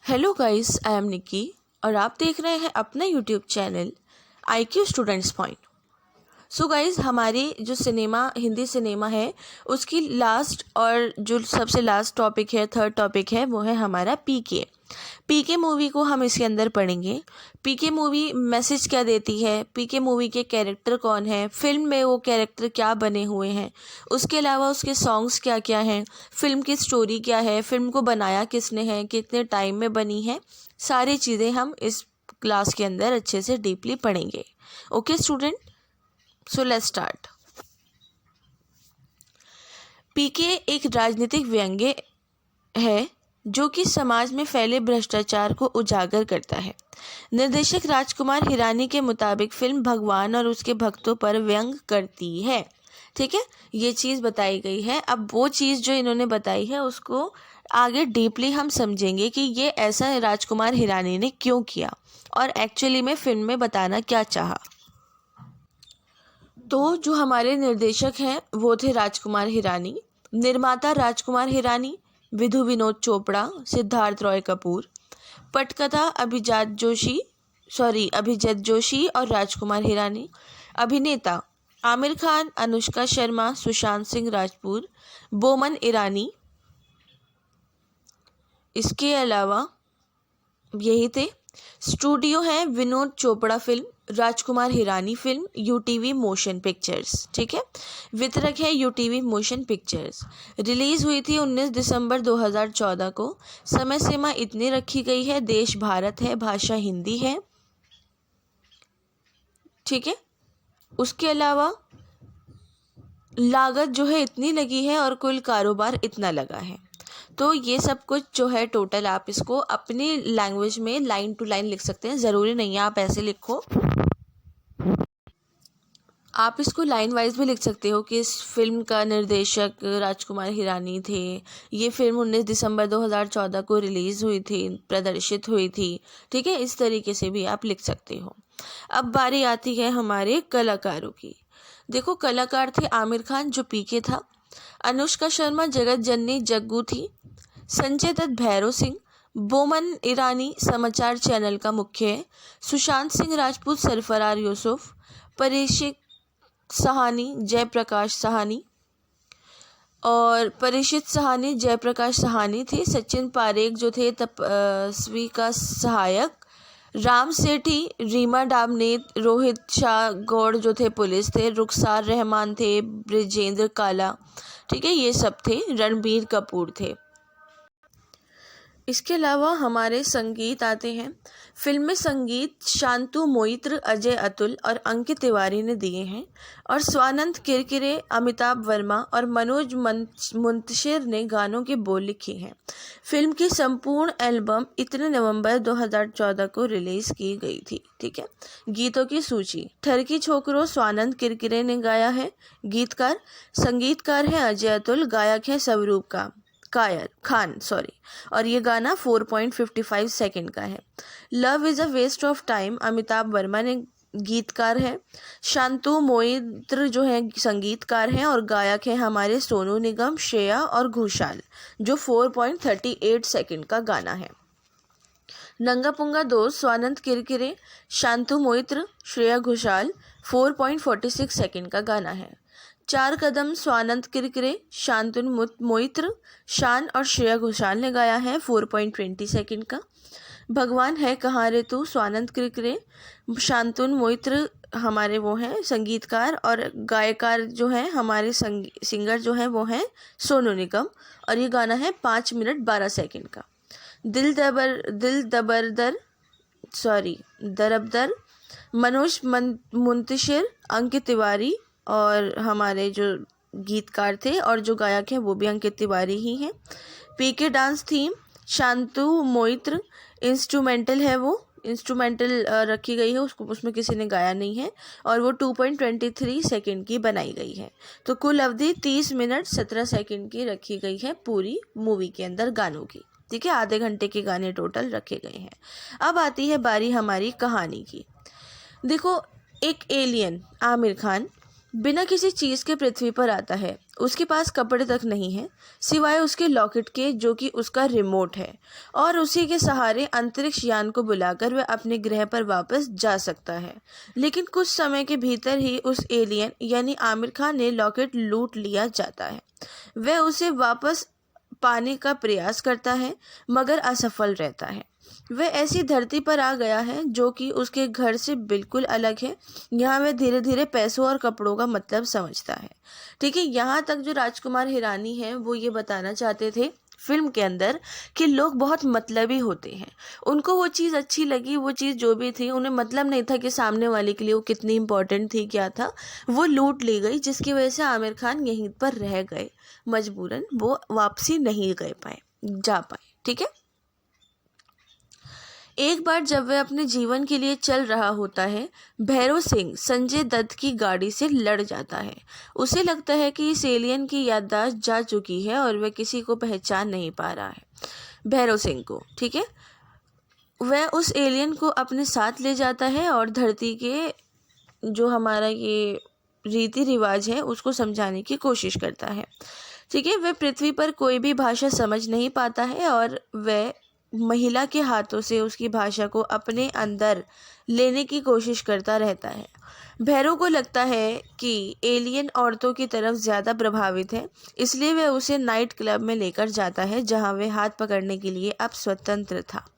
Hello guys, I am निकी और आप देख रहे हैं अपना YouTube channel IQ students point. So guys, हमारी जो हिंदी सिनेमा है उसकी लास्ट और जो सबसे लास्ट टॉपिक है, थर्ड टॉपिक है, वो है हमारा पीके मूवी को हम इसके अंदर पढ़ेंगे। पीके मूवी मैसेज क्या देती है, पीके मूवी के कैरेक्टर कौन है, फिल्म में वो कैरेक्टर क्या बने हुए हैं, उसके अलावा उसके सॉन्ग्स क्या क्या हैं, फिल्म की स्टोरी क्या है, फिल्म को बनाया किसने है, कितने टाइम में बनी है, सारी चीज़ें हम इस क्लास के अंदर अच्छे से डीपली पढ़ेंगे। Okay student, so let's start. PK एक राजनीतिक व्यंग्य है जो कि समाज में फैले भ्रष्टाचार को उजागर करता है। निर्देशक राजकुमार हिरानी के मुताबिक फिल्म भगवान और उसके भक्तों पर व्यंग करती है। ठीक है, ये चीज़ बताई गई है। अब वो चीज़ जो इन्होंने बताई है उसको आगे डीपली हम समझेंगे कि ये ऐसा राजकुमार हिरानी ने क्यों किया और एक्चुअली में फिल्म में बताना क्या चाहा। तो जो हमारे निर्देशक हैं वो थे राजकुमार हिरानी, निर्माता राजकुमार हिरानी, विधु विनोद चोपड़ा, सिद्धार्थ रॉय कपूर, पटकथा अभिजीत जोशी और राजकुमार हिरानी, अभिनेता आमिर खान, अनुष्का शर्मा, सुशांत सिंह राजपूत, बोमन ईरानी। इसके अलावा यही थे। स्टूडियो है Vinod Chopra film, Rajkumar Hirani film, UTV motion pictures. ठीक है, वितरक है यूटीवी मोशन पिक्चर्स। रिलीज हुई थी 19 दिसंबर 2014 को। समय सीमा इतनी रखी गई है, देश भारत है, भाषा हिंदी है। ठीक है, उसके अलावा लागत जो है इतनी लगी है और कुल कारोबार इतना लगा है। तो ये सब कुछ जो है टोटल आप इसको अपनी लैंग्वेज में लाइन टू लाइन लिख सकते हैं। ज़रूरी नहीं है आप ऐसे लिखो, आप इसको लाइन वाइज भी लिख सकते हो कि इस फिल्म का निर्देशक राजकुमार हिरानी थे, ये फिल्म 19 दिसंबर 2014 को रिलीज़ हुई थी, प्रदर्शित हुई थी। ठीक है, इस तरीके से भी आप लिख सकते हो। अब बारी आती है हमारे कलाकारों की। देखो, कलाकार थे आमिर खान जो पीके था, अनुष्का शर्मा जगत जननी जग्गू थी, संजय दत्त भैरव सिंह, बोमन ईरानी समाचार चैनल का मुख्य है, सुशांत सिंह राजपूत सरफराज यूसुफ, परीक्षित सहानी जयप्रकाश सहानी थे, सचिन पारेख जो थे तपस्वी का सहायक, राम सेठी, रीमा डामनेत, रोहित शाह गौड़ जो थे पुलिस थे, रुखसार रहमान थे, ब्रिजेंद्र काला। ठीक है, ये सब थे, रणबीर कपूर थे। इसके अलावा हमारे संगीत आते हैं। फिल्म में संगीत शांतु मोइत्र, अजय अतुल और अंकित तिवारी ने दिए हैं और स्वानंद किरकिरे, अमिताभ वर्मा और मनोज मुंतशिर ने गानों के बोल लिखे हैं। फिल्म की संपूर्ण एल्बम इतने नवंबर 2014 को रिलीज की गई थी। ठीक है, गीतों की सूची। ठरकी छोकरो स्वानंद किरकिरे ने गाया है, गीतकार। संगीतकार है अजय अतुल, गायक है स्वरूप खान और ये गाना 4.55 सेकंड का है। Love is a waste of time Amitabh Verma ने गीतकार है। शांतु मोइत्र जो है संगीतकार हैं और गायक है हमारे सोनू निगम, श्रेया और घोषाल, जो 4.38 सेकंड का गाना है। नंगा पुंगा दोस्त स्वानंद किरकिरे, शांतु मोइत्र, श्रेया घोषाल, 4.46 सेकंड का गाना है। चार कदम स्वानंद किरकिरे, शांतनु मोइत्र, शान और श्रेया घोषाल ने गाया है, 4.20 सेकंड का। भगवान है कहाँ रे तू स्वानंद किरकिरे, शांतनु मोइत्र हमारे वो हैं संगीतकार और गायकार जो है हमारे सिंगर जो है वो हैं सोनू निगम और ये गाना है 5 मिनट 12 सेकंड का। दरबदर मनोज मुंतशिर, अंकित तिवारी और हमारे जो गीतकार थे और जो गायक हैं वो भी अंकित तिवारी ही हैं। पीके डांस थीम शांतु मोइत्र, इंस्ट्रूमेंटल है, वो इंस्ट्रूमेंटल रखी गई है, उसमें किसी ने गाया नहीं है और वो 2.23 सेकंड की बनाई गई है। तो कुल अवधि 30 मिनट 17 सेकंड की रखी गई है पूरी मूवी के अंदर गानों की। ठीक है, आधे घंटे के गाने टोटल रखे गए हैं। अब आती है बारी हमारी कहानी की। देखो, एक एलियन आमिर खान बिना किसी चीज़ के पृथ्वी पर आता है। उसके पास कपड़े तक नहीं है सिवाय उसके लॉकेट के, जो कि उसका रिमोट है, और उसी के सहारे अंतरिक्ष यान को बुलाकर वह अपने ग्रह पर वापस जा सकता है। लेकिन कुछ समय के भीतर ही उस एलियन यानी आमिर खान ने लॉकेट लूट लिया जाता है। वह उसे वापस पाने का प्रयास करता है मगर असफल रहता है। वह ऐसी धरती पर आ गया है जो कि उसके घर से बिल्कुल अलग है। यहाँ वह धीरे धीरे पैसों और कपड़ों का मतलब समझता है। ठीक है, यहाँ तक जो राजकुमार हिरानी है वो ये बताना चाहते थे फिल्म के अंदर कि लोग बहुत मतलबी होते हैं। उनको वो चीज़ अच्छी लगी, वो चीज़ जो भी थी, उन्हें मतलब नहीं था कि सामने वाले के लिए वो कितनी इम्पोर्टेंट थी, क्या था। वो लूट ली गई, जिसकी वजह से आमिर खान यहीं पर रह गए, मजबूरन वो वापसी नहीं जा पाए। ठीक है, एक बार जब वह अपने जीवन के लिए चल रहा होता है, भैरव सिंह संजय दत्त की गाड़ी से लड़ जाता है। उसे लगता है कि इस एलियन की याददाश्त जा चुकी है और वह किसी को पहचान नहीं पा रहा है, भैरव सिंह को। ठीक है, वह उस एलियन को अपने साथ ले जाता है और धरती के जो हमारा ये रीति रिवाज है उसको समझाने की कोशिश करता है। ठीक है, वह पृथ्वी पर कोई भी भाषा समझ नहीं पाता है और वह महिला के हाथों से उसकी भाषा को अपने अंदर लेने की कोशिश करता रहता है। भैरव को लगता है कि एलियन औरतों की तरफ ज़्यादा प्रभावित है, इसलिए वह उसे नाइट क्लब में लेकर जाता है जहां वह हाथ पकड़ने के लिए अब स्वतंत्र था।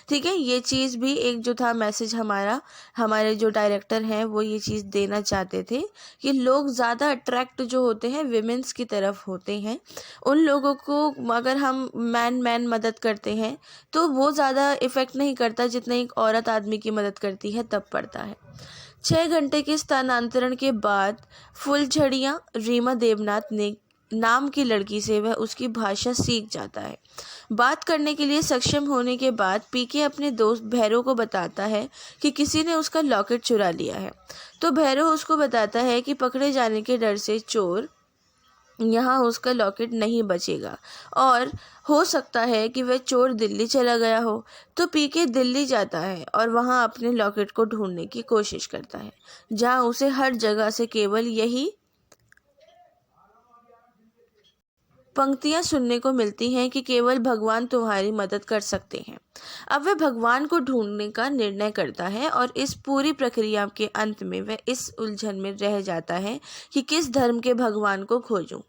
ठीक है, ये चीज़ भी एक जो था मैसेज हमारे जो डायरेक्टर हैं वो ये चीज़ देना चाहते थे कि लोग ज़्यादा अट्रैक्ट जो होते हैं विमेंस की तरफ होते हैं। उन लोगों को अगर हम मैन मदद करते हैं तो वो ज़्यादा इफ़ेक्ट नहीं करता जितना एक औरत आदमी की मदद करती है तब पड़ता है। 6 घंटे के स्थानांतरण के बाद फुलझड़ियाँ रीमा देवनाथ ने नाम की लड़की से वह उसकी भाषा सीख जाता है। बात करने के लिए सक्षम होने के बाद पीके अपने दोस्त भैरव को बताता है कि किसी ने उसका लॉकेट चुरा लिया है। तो भैरव उसको बताता है कि पकड़े जाने के डर से चोर यहाँ उसका लॉकेट नहीं बचेगा और हो सकता है कि वह चोर दिल्ली चला गया हो। तो पीके दिल्ली जाता है और वहाँ अपने लॉकेट को ढूंढने की कोशिश करता है, जहाँ उसे हर जगह से केवल यही पंक्तियां सुनने को मिलती हैं कि केवल भगवान तुम्हारी मदद कर सकते हैं। अब वह भगवान को ढूंढने का निर्णय करता है और इस पूरी प्रक्रिया के अंत में वह इस उलझन में रह जाता है कि किस धर्म के भगवान को खोजूं।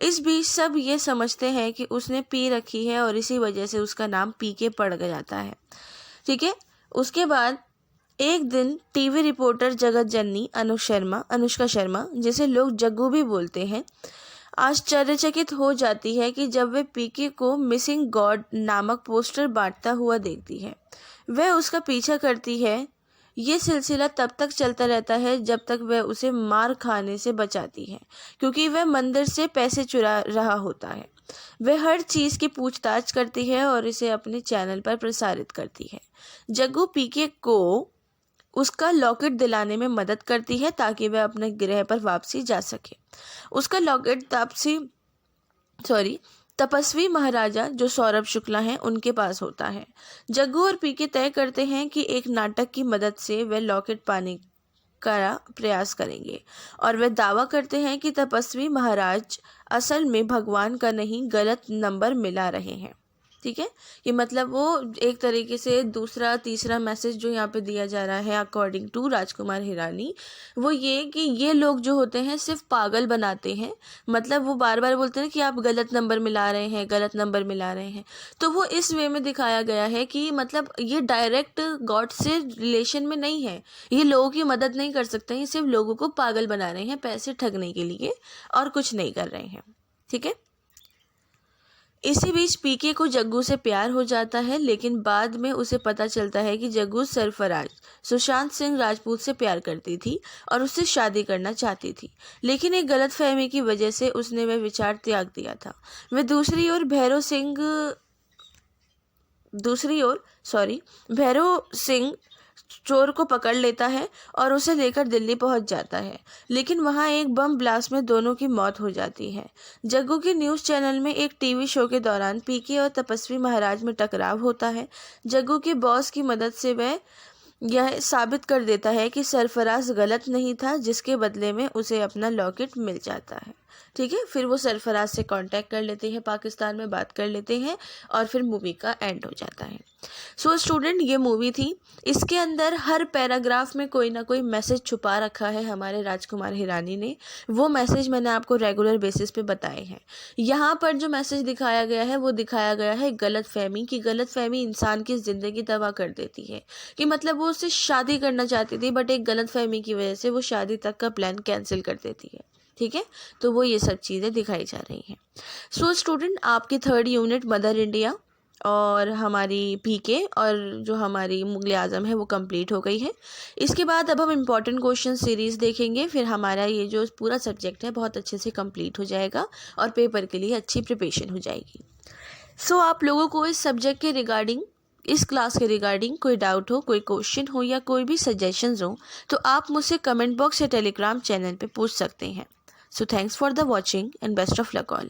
इस बीच सब ये समझते हैं कि उसने पी रखी है और इसी वजह से उसका नाम पी के पड़ जाता है। ठीक है, उसके बाद एक दिन टीवी रिपोर्टर जगत जननी अनुष्का शर्मा, जिसे लोग जग्गू भी बोलते हैं, आश्चर्यचकित हो जाती है कि जब वह पीके को मिसिंग गॉड नामक पोस्टर बांटता हुआ देखती है। वह उसका पीछा करती है। ये सिलसिला तब तक चलता रहता है जब तक वह उसे मार खाने से बचाती है, क्योंकि वह मंदिर से पैसे चुरा रहा होता है। वह हर चीज़ की पूछताछ करती है और इसे अपने चैनल पर प्रसारित करती है। जग्गू पीके को उसका लॉकेट दिलाने में मदद करती है ताकि वह अपने ग्रह पर वापसी जा सके। उसका लॉकेट तपस्वी महाराजा जो सौरभ शुक्ला हैं उनके पास होता है। जग्गू और पीके तय करते हैं कि एक नाटक की मदद से वह लॉकेट पाने का प्रयास करेंगे और वे दावा करते हैं कि तपस्वी महाराज असल में भगवान का नहीं गलत नंबर मिला रहे हैं। ठीक है, ये मतलब वो एक तरीके से दूसरा तीसरा मैसेज जो यहाँ पे दिया जा रहा है अकॉर्डिंग टू राजकुमार हिरानी, वो ये कि ये लोग जो होते हैं सिर्फ पागल बनाते हैं। मतलब वो बार बार बोलते हैं कि आप गलत नंबर मिला रहे हैं, तो वो इस वे में दिखाया गया है कि मतलब ये डायरेक्ट गॉड से रिलेशन में नहीं है, ये लोगों की मदद नहीं कर सकते, ये सिर्फ लोगों को पागल बना रहे हैं पैसे ठगने के लिए और कुछ नहीं कर रहे हैं। ठीक है, इसी बीच पीके को जग्गू से प्यार हो जाता है, लेकिन बाद में उसे पता चलता है कि जग्गू सरफराज सुशांत सिंह राजपूत से प्यार करती थी और उससे शादी करना चाहती थी, लेकिन एक गलतफहमी की वजह से उसने वह विचार त्याग दिया था। वह दूसरी ओर भैरव सिंह चोर को पकड़ लेता है और उसे लेकर दिल्ली पहुंच जाता है, लेकिन वहां एक बम ब्लास्ट में दोनों की मौत हो जाती है। जग्गू के न्यूज़ चैनल में एक टीवी शो के दौरान पीके और तपस्वी महाराज में टकराव होता है। जग्गू के बॉस की मदद से वह यह साबित कर देता है कि सरफराज गलत नहीं था, जिसके बदले में उसे अपना लॉकेट मिल जाता है। ठीक है, फिर वो सरफराज से कांटेक्ट कर लेते हैं, पाकिस्तान में बात कर लेते हैं और फिर मूवी का एंड हो जाता है। सो स्टूडेंट, ये मूवी थी। इसके अंदर हर पैराग्राफ में कोई ना कोई मैसेज छुपा रखा है हमारे राजकुमार हिरानी ने। वो मैसेज मैंने आपको रेगुलर बेसिस पे बताए हैं। यहाँ पर जो मैसेज दिखाया गया है वो दिखाया गया है गलतफहमी की। गलतफहमी इंसान की ज़िंदगी तबाह कर देती है। कि मतलब वो उससे शादी करना चाहती थी, बट एक गलतफहमी की वजह से वो शादी तक का प्लान कैंसिल कर देती है। ठीक है, तो वो ये सब चीज़ें दिखाई जा रही हैं। सो स्टूडेंट, आपकी 3rd यूनिट मदर इंडिया और हमारी पीके और जो हमारी मुगल आज़म है वो कंप्लीट हो गई है। इसके बाद अब हम इम्पॉर्टेंट क्वेश्चन सीरीज़ देखेंगे, फिर हमारा ये जो पूरा सब्जेक्ट है बहुत अच्छे से कंप्लीट हो जाएगा और पेपर के लिए अच्छी प्रिपरेशन हो जाएगी। सो आप लोगों को इस सब्जेक्ट के रिगार्डिंग, इस क्लास के रिगार्डिंग कोई डाउट हो, कोई क्वेश्चन हो या कोई भी सजेशंस हो, तो आप मुझसे कमेंट बॉक्स या टेलीग्राम चैनल पे पूछ सकते हैं। So thanks for the watching and best of luck all.